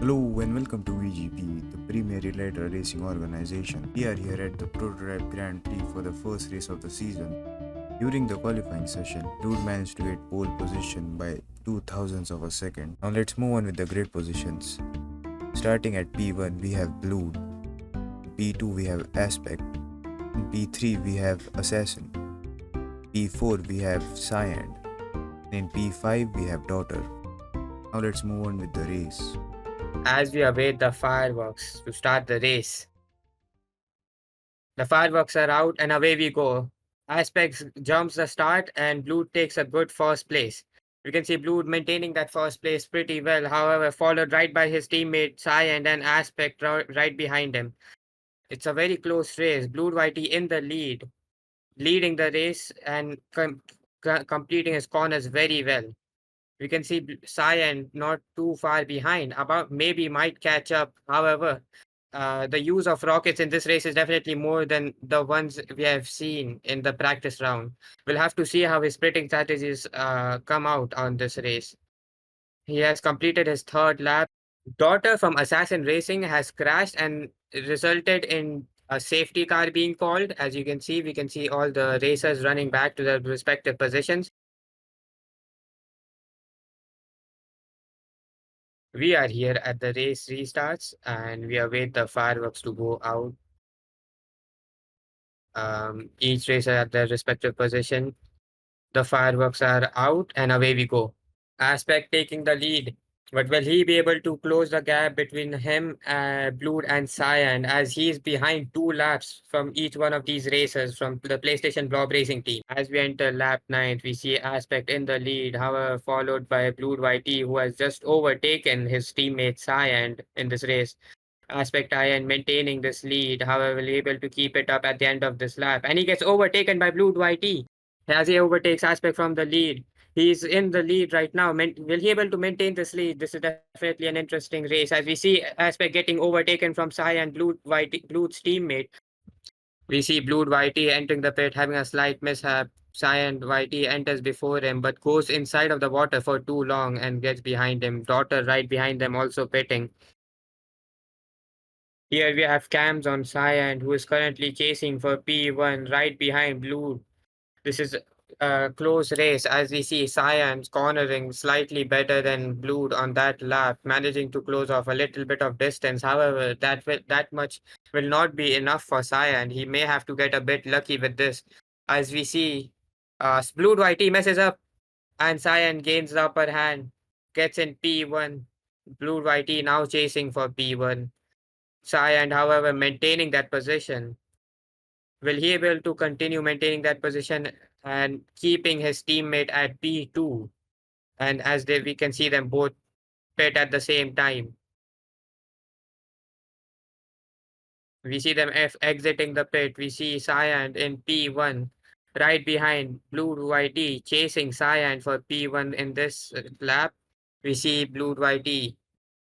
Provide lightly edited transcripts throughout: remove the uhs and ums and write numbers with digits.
Hello and welcome to VGP, the premier related racing organization. We are here at the Prototype Grand Prix for the first race of the season. During the qualifying session, Dude managed to get pole position by 2 thousandths of a second. Now let's move on with the grid positions. Starting at P1 we have Blue, P2 we have Aspect, in P3 we have Assassin, P4 we have Cyan, and in P5 we have Daughter. Now let's move on with the race. As we await the fireworks to start the race. The fireworks are out and away we go. Aspects jumps the start and Blue takes a good first place. We can see Blue maintaining that first place pretty well, however, followed right by his teammate Sai and an Aspect right behind him. It's a very close race. Blue Whitey in the lead, leading the race and completing his corners very well. We can see Cyan not too far behind, about maybe might catch up. However, the use of rockets in this race is definitely more than the ones we have seen in the practice round. We'll have to see how his sprinting strategies come out on this race. He has completed his third lap. Daughter from Assassin Racing has crashed and resulted in a safety car being called. As you can see, we can see all the racers running back to their respective positions. We are here at the race restarts and we await the fireworks to go out. Each racer at their respective position. The fireworks are out and away we go. Aspect taking the lead. But will he be able to close the gap between him, Blue and Cyan as he's behind 2 laps from each one of these racers from the PlayStation Blob Racing team? As we enter lap 9, we see Aspect in the lead, however, followed by Blue YT who has just overtaken his teammate Cyan in this race. Aspect Iron maintaining this lead, however, able to keep it up at the end of this lap. And he gets overtaken by Blue YT as he overtakes Aspect from the lead. He's in the lead right now. Will he able to maintain this lead? This is definitely an interesting race as we see Aspect getting overtaken from Sai and Blue's teammate. We see Blue Whitey entering the pit, having a slight mishap. Sai and Whitey enters before him, but goes inside of the water for too long and gets behind him. Daughter right behind them, also pitting. Here we have Cams on Cyan, who is currently chasing for P1 right behind Blue. This is a close race as we see Cyan's cornering slightly better than Blue on that lap, managing to close off a little bit of distance. However, that much will not be enough for Cyan. He may have to get a bit lucky with this. As we see, Blue Whitey messes up and Cyan gains the upper hand, gets in P1. Blue Whitey now chasing for P1. Cyan, however, maintaining that position. Will he be able to continue maintaining that position and keeping his teammate at P2? And we can see them both pit at the same time. We see them exiting the pit. We see Cyan in P1 right behind Blue YT chasing Cyan for P1 in this lap. We see Blue YT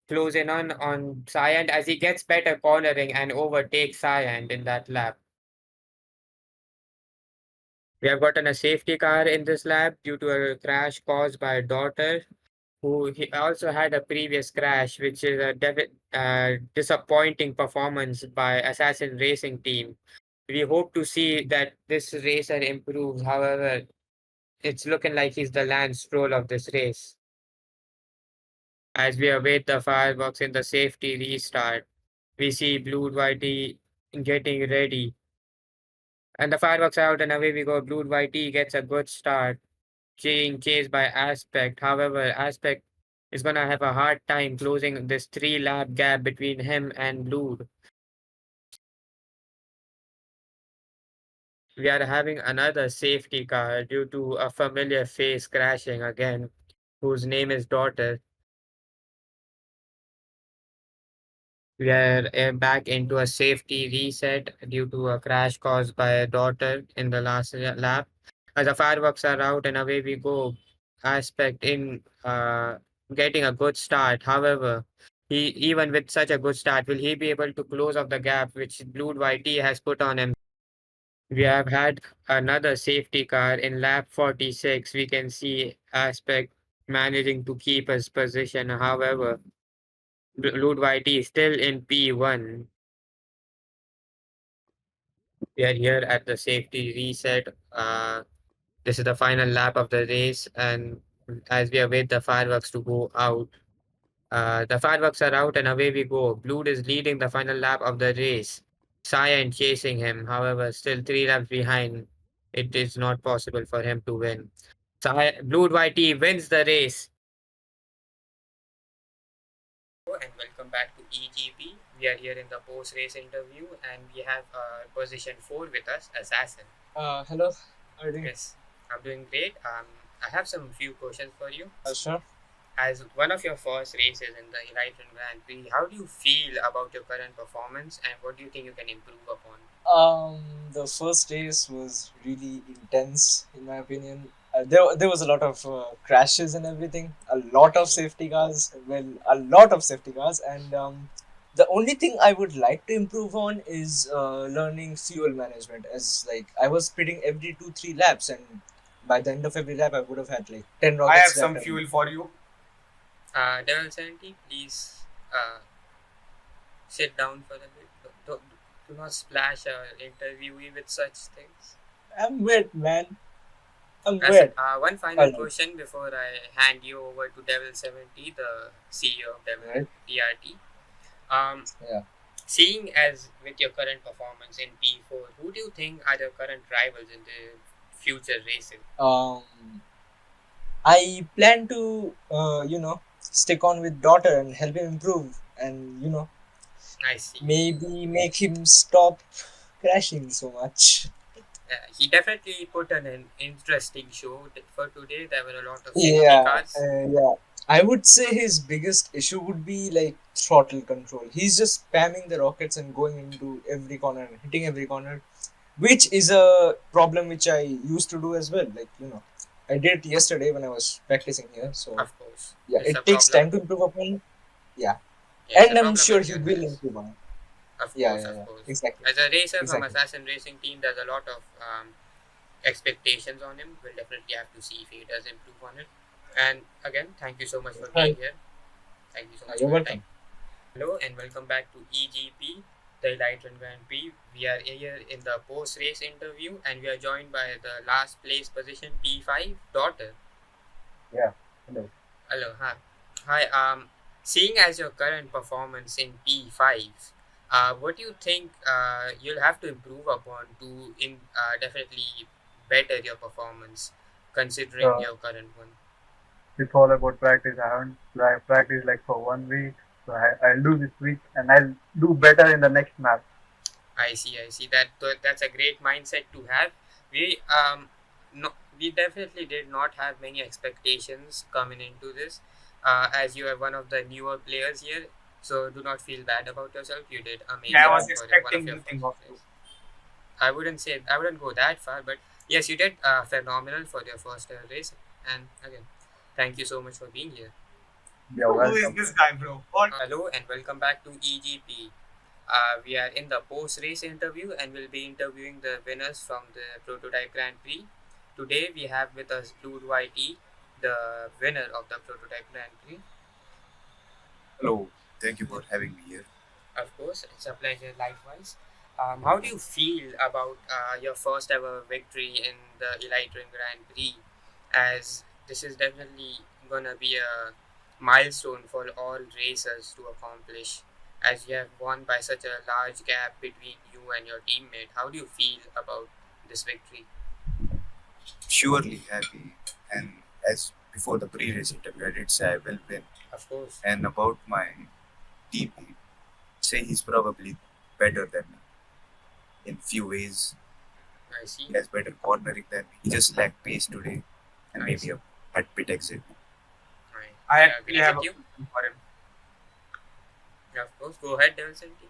close in on Cyan as he gets better cornering and overtakes Cyan in that lap. We have gotten a safety car in this lap due to a crash caused by a daughter who he also had a previous crash, which is a disappointing performance by Assassin Racing team. We hope to see that this racer improves. However, it's looking like he's the Lance Stroll of this race. As we await the fireworks in the safety restart, we see Blue Whitey getting ready. And the fireworks are out and away we go. Blue Whitey gets a good start, being chased by Aspect. However, Aspect is gonna have a hard time closing this 3 lap gap between him and Blue. We are having another safety car due to a familiar face crashing again, whose name is Daughter. We are back into a safety reset due to a crash caused by a Daughter in the last lap. As the fireworks are out and away we go, Aspect in getting a good start. However, he even with such a good start, will he be able to close off the gap which Blue YT has put on him? We have had another safety car in lap 46. We can see Aspect managing to keep his position. However, Blue White is still in P1. We are here at the safety reset. This is the final lap of the race, and as we await the fireworks to go out, the fireworks are out, and away we go. Blue is leading the final lap of the race. Cyan chasing him, however, still 3 laps behind. It is not possible for him to win. Blue White wins the race. And welcome back to EGP. We are here in the post race interview, and we have position 4 with us, Assassin. Hello. How are you doing? Yes, I'm doing great. I have some few questions for you. Sure. As one of your first races in the Elite Grand Prix, how do you feel about your current performance, and what do you think you can improve upon? The first race was really intense, in my opinion. There was a lot of crashes and everything. A lot of safety cars. Well, a lot of safety cars, and the only thing I would like to improve on is learning fuel management. As like I was pitting every 2-3 laps, and by the end of every lap, I would have had like 10 rockets. I have left some and- fuel for you. Devil 70, please sit down for a bit. Do not splash our interviewee with such things. I'm wet, man. I'm That's wet. it. One final Hello. question before I hand you over to Devil 70, the CEO of Devil Right. TRT. Yeah. Seeing as with your current performance in P4, who do you think are your current rivals in the future races? I plan to, stick on with daughter and help him improve, and I see. maybe make him stop crashing so much. He definitely put on an interesting show for today. There were a lot of safety Yeah, cars. yeah. I would say his biggest issue would be like throttle control. He's just spamming the rockets and going into every corner and hitting every corner, which is a problem which I used to do as well. Like I did it yesterday when I was practicing here. So Of course. yeah, It's a it takes problem. time to improve upon. Yeah. Yeah, it's And a I'm problem sure with he your will race. improve on it. Of Yeah, course, yeah, of yeah. course. Exactly. As a racer from Exactly. Assassin Racing team, there's a lot of expectations on him. We'll definitely have to see if he does improve on it. And again, thank you so much for being Right. here. Thank you so much You're for your welcome. time. Hello and welcome back to EGP, the Elite Grand Prix. We are here in the post race interview, and we are joined by the last place position P5 daughter. Yeah. Hello. Hello, hi. Hi, seeing as your current performance in P5, what do you think you'll have to improve upon to definitely better your performance considering your current one? It's all about practice. I haven't practiced like for 1 week, so I'll do this week and I'll do better in the next map. I see, I see. That's a great mindset to have. We no, we definitely did not have many expectations coming into this, as you are one of the newer players here. So do not feel bad about yourself. You did amazing. Yeah, I was for one of expecting your nothing first of you. race. I wouldn't go that far, but yes, you did phenomenal for your first race. And again, thank you so much for being here. You're Who welcome. is this guy, bro? What? Hello and welcome back to EGP. We are in the post race interview and we'll be interviewing the winners from the Prototype Grand Prix. Today we have with us Blue YT, the winner of the Prototype Grand Prix. Hello, thank you for having me here. Of course, it's a pleasure likewise. How do you feel about your first ever victory in the Elite Ring Grand Prix? As this is definitely gonna be a milestone for all racers to accomplish. As you have won by such a large gap between you and your teammate, how do you feel about this victory? Surely happy, and as before the pre-race interview, I did say I will win. Of course, And about my teammate, say he's probably better than me in few ways. I see. He has better cornering than me. He just lacked pace today, and I maybe see. at pit exit. I I agree have with a you. question for him. Of course, go ahead, Devil Senti.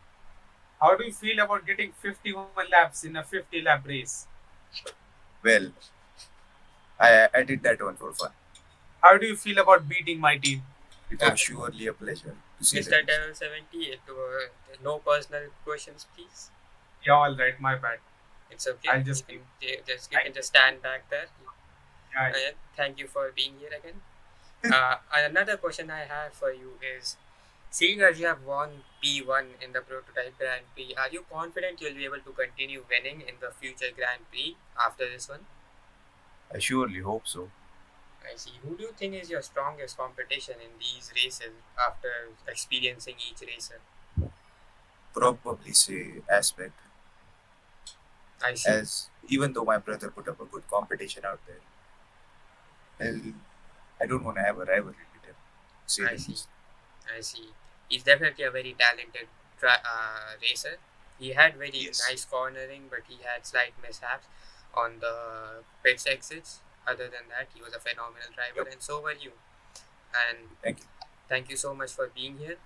How do you feel about getting 51 laps in a 50-lap race? Well, I did that one for fun. How do you feel about beating my team? It Yeah. was surely a pleasure to see Mr. that. Devil 70, no personal questions, please. Yeah, all right, my bad. It's okay. I'll just you can just stand back there. Yeah, Thank you for being here again. Another question I have for you is, Seeing as you have won P1 in the Prototype Grand Prix, are you confident you'll be able to continue winning in the future Grand Prix after this one? I surely hope so. I see. Who do you think is your strongest competition in these races after experiencing each racer? Probably say Aspect, I see. as even though my brother put up a good competition out there, well, I don't want to have a rivalry with him, to say I the see. least. I see. He's definitely a very talented racer. He had very Yes. nice cornering, but he had slight mishaps on the pit exits. Other than that, he was a phenomenal driver, Yep. and so were you. And Thank you. thank you so much for being here.